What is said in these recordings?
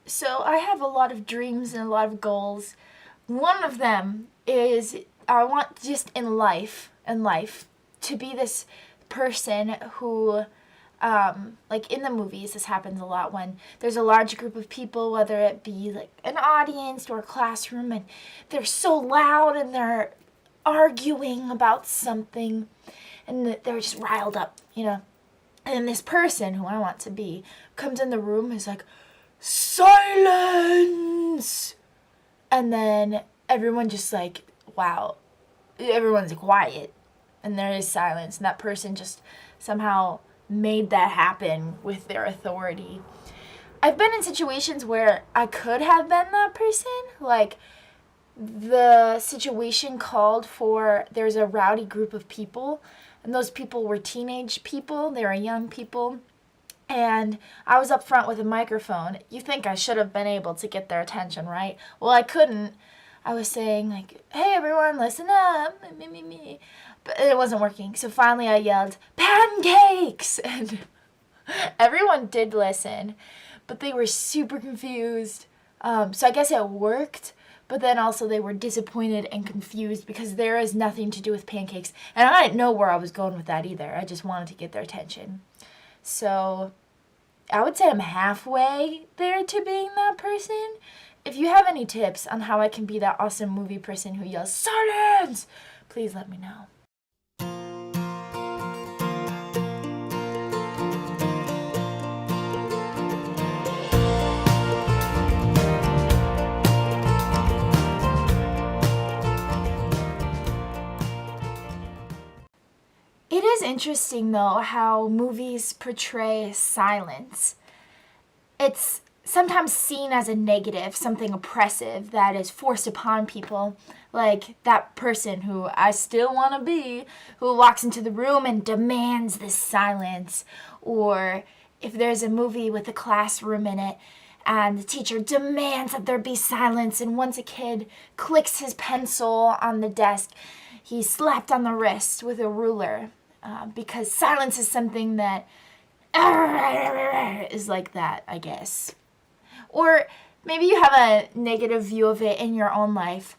So I have a lot of dreams and a lot of goals. One of them is I want just in life, to be this person who, like in the movies, this happens a lot when there's a large group of people, whether it be like an audience or a classroom, and they're so loud and they're arguing about something and they're just riled up, you know. And this person who I want to be comes in the room and is like, silence! And then everyone just like, wow, everyone's quiet. And there is silence. And that person just somehow made that happen with their authority. I've been in situations where I could have been that person. Like, the situation called for, there's a rowdy group of people. And those people were teenage people. They were young people. And I was up front with a microphone. You think I should have been able to get their attention, right? Well, I couldn't. I was saying, like, hey, everyone, listen up. Me. But it wasn't working. So finally I yelled, pancakes! And everyone did listen. But they were super confused. So I guess it worked. But then also they were disappointed and confused because there is nothing to do with pancakes. And I didn't know where I was going with that either. I just wanted to get their attention. So I would say I'm halfway there to being that person. If you have any tips on how I can be that awesome movie person who yells, silence, please let me know. It is interesting, though, how movies portray silence. It's sometimes seen as a negative, something oppressive that is forced upon people. Like that person who I still want to be, who walks into the room and demands this silence. Or if there's a movie with a classroom in it, and the teacher demands that there be silence, and once a kid clicks his pencil on the desk, he's slapped on the wrist with a ruler. Because silence is something that is like that, I guess. Or maybe you have a negative view of it in your own life.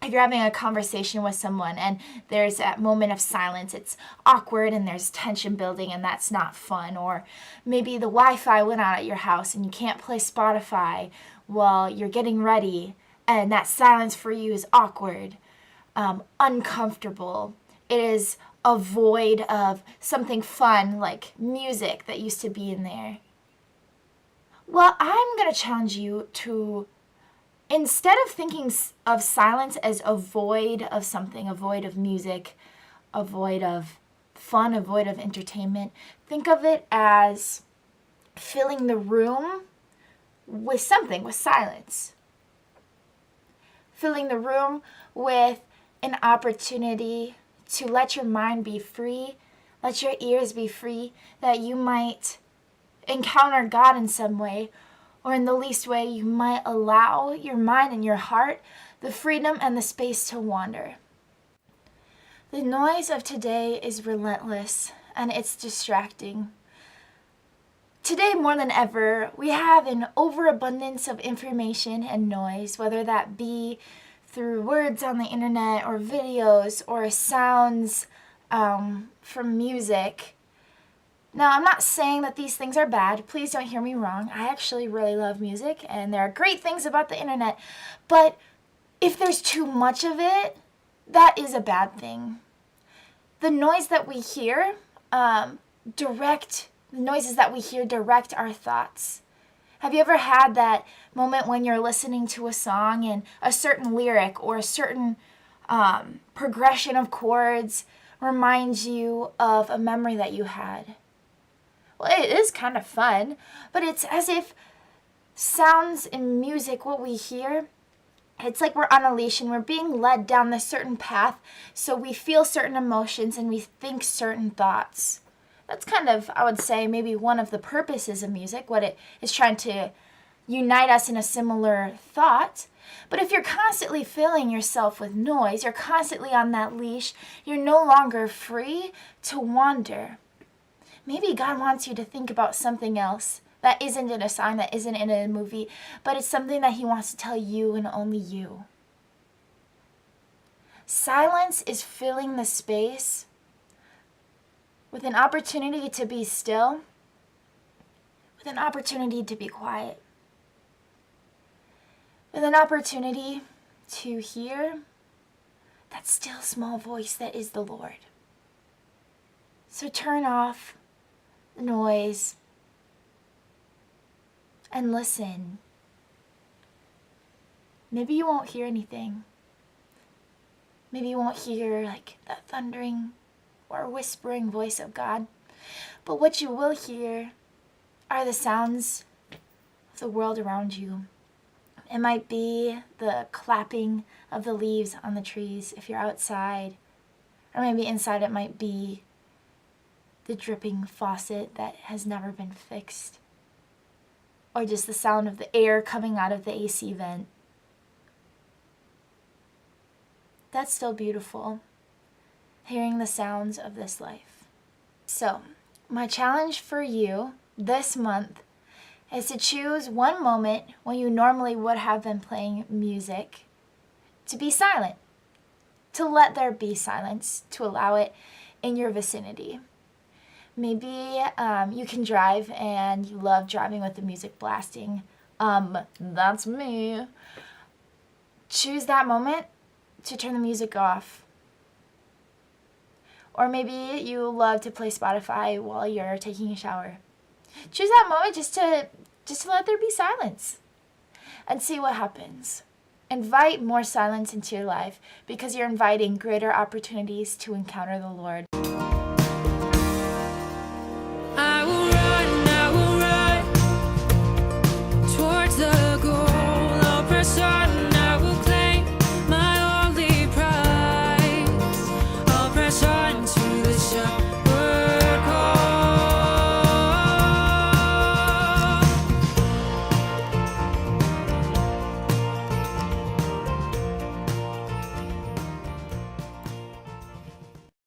If you're having a conversation with someone and there's that moment of silence, it's awkward and there's tension building and that's not fun. Or maybe the Wi-Fi went out at your house and you can't play Spotify while you're getting ready, and that silence for you is awkward, uncomfortable. It is a void of something fun like music that used to be in there. Well, I'm going to challenge you to, instead of thinking of silence as a void of something, a void of music, a void of fun, a void of entertainment, think of it as filling the room with something, with silence. Filling the room with an opportunity to let your mind be free, let your ears be free, that you might encounter God in some way, or in the least way, you might allow your mind and your heart the freedom and the space to wander. The noise of today is relentless, and it's distracting. Today, more than ever, we have an overabundance of information and noise, whether that be through words on the internet or videos or sounds from music. Now, I'm not saying that these things are bad. Please don't hear me wrong. I actually really love music, and there are great things about the internet. But if there's too much of it, that is a bad thing. The noise that we hear, direct our thoughts. Have you ever had that moment when you're listening to a song and a certain lyric or a certain progression of chords reminds you of a memory that you had? Well, it is kind of fun, but it's as if sounds and music, what we hear, it's like we're on a leash and we're being led down this certain path, so we feel certain emotions and we think certain thoughts. That's kind of, I would say, maybe one of the purposes of music, what it is trying to unite us in a similar thought. But if you're constantly filling yourself with noise, you're constantly on that leash, you're no longer free to wander. Maybe God wants you to think about something else that isn't in a sign, that isn't in a movie, but it's something that he wants to tell you and only you. Silence is filling the space with an opportunity to be still, with an opportunity to be quiet, with an opportunity to hear that still small voice that is the Lord. So turn off the noise and listen. Maybe you won't hear anything. Maybe you won't hear like that thundering or whispering voice of God. But what you will hear are the sounds of the world around you. It might be the clapping of the leaves on the trees if you're outside. Or maybe inside it might be the dripping faucet that has never been fixed. Or just the sound of the air coming out of the AC vent. That's still beautiful, hearing the sounds of this life. So, my challenge for you this month is to choose one moment when you normally would have been playing music to be silent, to let there be silence, to allow it in your vicinity. Maybe you can drive and you love driving with the music blasting. That's me. Choose that moment to turn the music off. Or maybe you love to play Spotify while you're taking a shower. Choose that moment just to let there be silence and see what happens. Invite more silence into your life because you're inviting greater opportunities to encounter the Lord.